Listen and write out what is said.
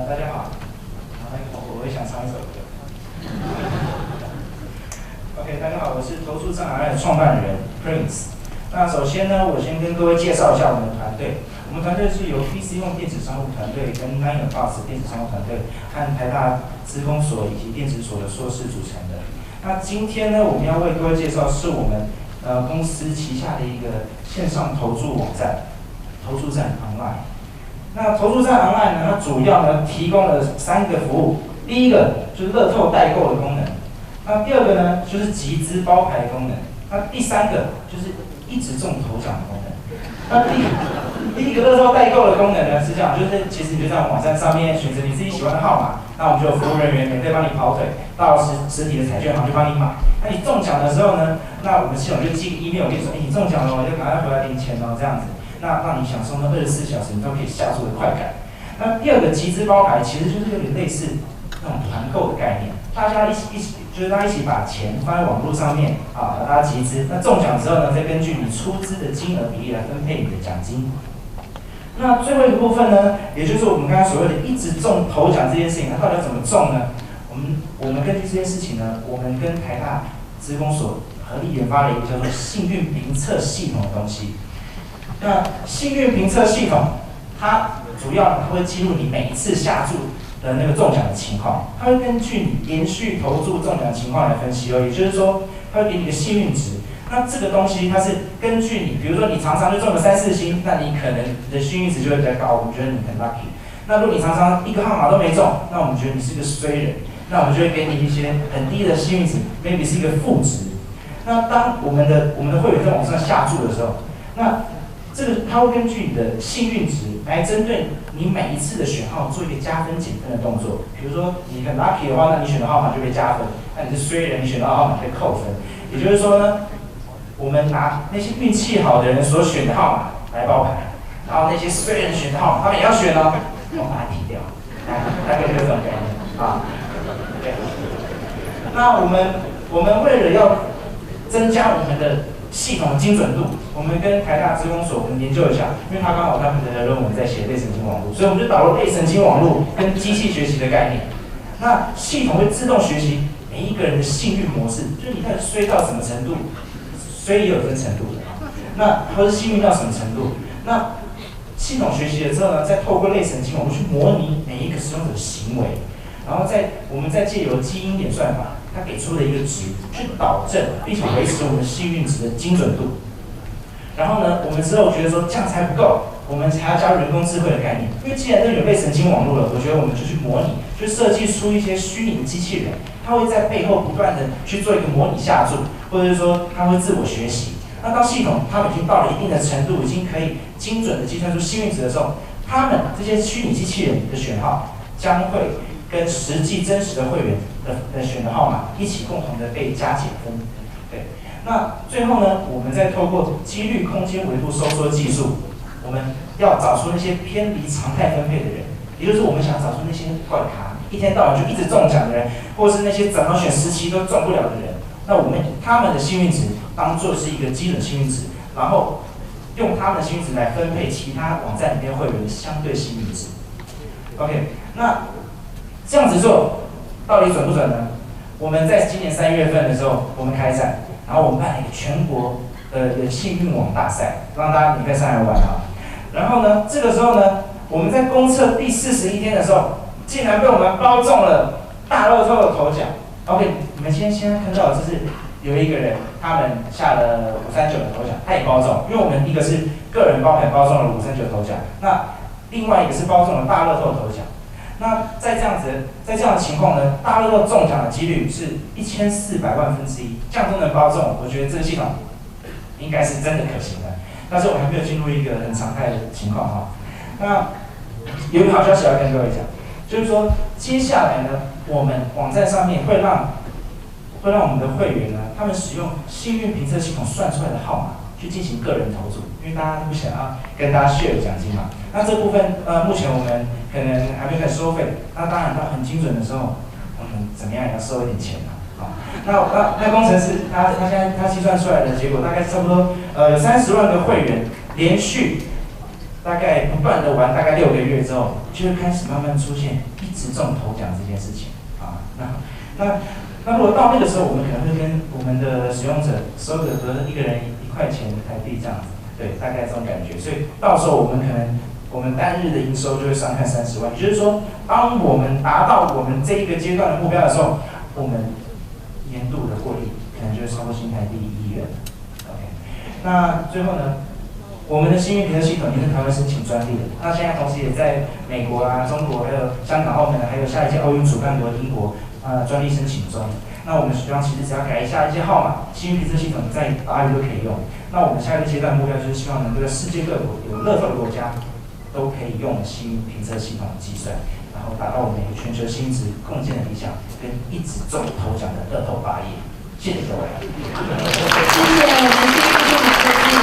大家好，我会想唱一首歌。OK， 大家好，我是投注障碍的创办人 Prince。那首先呢，我先跟各位介绍一下我们的团队。我们团队是由 PC 用电子商务团队跟 Nine Box 电子商务团队和台大资工所以及电子所的硕士组成的。那今天呢，我们要为各位介绍是我们公司旗下的一个线上投注网站，投注站 Online。那投注站 Online 呢，它主要呢提供了3个服务。第一个就是乐透代购的功能，那第二个呢就是集资包牌功能，那第3个就是一直中头奖的功能。那第一个乐透代购的功能呢是这样，就是其实你就在网站上面选择你自己喜欢的号码，那我们就有服务人员免费帮你跑腿到实体的彩券行去帮你买。那你中奖的时候呢，那我们系统就寄个 email 跟你说，你中奖了，我就赶快回来领钱哦，这样子，那让你享受那24小时你都可以下注的快感。那第二个集资包牌其实就是有点类似那种团购的概念，大家一起把钱放在网络上面啊，大家集资。那中奖之后呢，再根据你出资的金额比例来分配你的奖金。那最后一个部分呢，也就是我们刚才所谓的一直中头奖这件事情，它到底要怎么中呢？我们根据这件事情呢，我们跟台大资工所合力研发了一个叫做幸运评测系统的东西。那幸运评测系统，它主要会记录你每一次下注的那个中奖的情况，它会根据你连续投注中奖的情况来分析哦，也就是说，它会给你一个幸运值。那这个东西它是根据你，比如说你常常就中了3、4星，那你可能你的幸运值就会比较高，我们觉得你很 lucky。那如果你常常一个号码都没中，那我们觉得你是个衰人，那我们就会给你一些很低的幸运值 ，maybe 是一个负值。那当我们的会员在网上下注的时候，那这个它会根据你的幸运值来针对你每一次的选号做一个加分减分的动作。比如说你很 lucky 的话，那你选的号码就被加分；那你是衰人，你选到的号码被扣分。也就是说呢，我们拿那些运气好的人所选的号码来报牌，然后那些衰人选的号码，他们也要选哦，我们把它剔掉，大概就是这种概念啊。对。那我们为了要增加我们的系统的精准度，我们跟台大资工所我们研究一下，因为他刚好他们的论文在写类神经网络，所以我们就导入类神经网络跟机器学习的概念。那系统会自动学习每一个人的幸运模式，就是你看衰到什么程度，衰也有分程度的，那或是幸运到什么程度，那系统学习了之后呢，再透过类神经网络去模拟每一个使用者的行为，然后我们再借由基因演算法，它给出的一个值去导正，并且维持我们幸运值的精准度。然后呢，我们之后觉得说这样还不够，我们还要加入人工智慧的概念，因为既然都有类神经网络了，我觉得我们就去模拟，就设计出一些虚拟的机器人，它会在背后不断的去做一个模拟下注，或者是说它会自我学习。那当系统它们已经到了一定的程度，已经可以精准的计算出幸运值的时候，它们这些虚拟机器人的选号将会跟实际真实的会员的选的号码一起共同的被加减分。对，那最后呢，我们再透过几率空间维度收缩技术，我们要找出那些偏离常态分配的人，也就是我们想找出那些怪咖，一天到晚就一直中奖的人，或是那些怎么选17都中不了的人。那我们他们的幸运值当做是一个基准幸运值，然后用他们的幸运值来分配其他网站里面会员的相对幸运值。OK， 那这样子做到底准不准呢？我们在今年3月份的时候，我们开展，然后我们办了一个全国的幸运网大赛，让大家免费上来玩啊。然后呢，这个时候呢，我们在公测第41天的时候，竟然被我们包中了大乐透的头奖。OK， 你们现在看到的就是有一个人，他们下了539的头奖，他也包中，因为我们一个是个人包牌包中了539头奖，那另外一个是包中了大乐透头奖。那在这样的情况呢，大乐透中奖的几率是1400万分之一，这样都能包中，我觉得这个系统应该是真的可行的。但是我还没有进入一个很常态的情况哈。那有一个好消息要跟各位讲，就是说接下来呢，我们网站上面会让我们的会员呢，他们使用幸运评测系统算出来的号码去进行个人投注，因为大家都不想要跟大家 share 奖金嘛。那这部分目前我们可能还没开始收费，那当然它很精准的时候，我们怎么样也要收一点钱嘛。好，那工程师他现在他计算出来的结果大概差不多有30万个会员连续大概不断的玩大概6个月之后，就会开始慢慢出现一直中头奖这件事情啊。那如果到那个时候，我们可能会跟我们的使用者收个一个人1块钱台币这样子，对，大概这种感觉。所以到时候我们单日的营收就会上看30万，也就是说，当我们达到我们这一个阶段的目标的时候，我们年度的获利可能就会超过新台币1亿元。OK， 那最后呢，我们的幸运评测系统也是台湾申请专利的。那现在同时也在美国啊、中国、还有香港、澳门，还有下一届奥运主办国英国专利申请中。那我们希望其实只要改一下一些号码，幸运评测系统在哪里都可以用。那我们下一个阶段目标就是希望能够在世界各国有乐透的国家都可以用幸运评测系统计算，然后达到我们一个全球薪值贡献的理想，跟一直中头奖的乐透霸业。谢谢各位。谢谢，我们谢谢。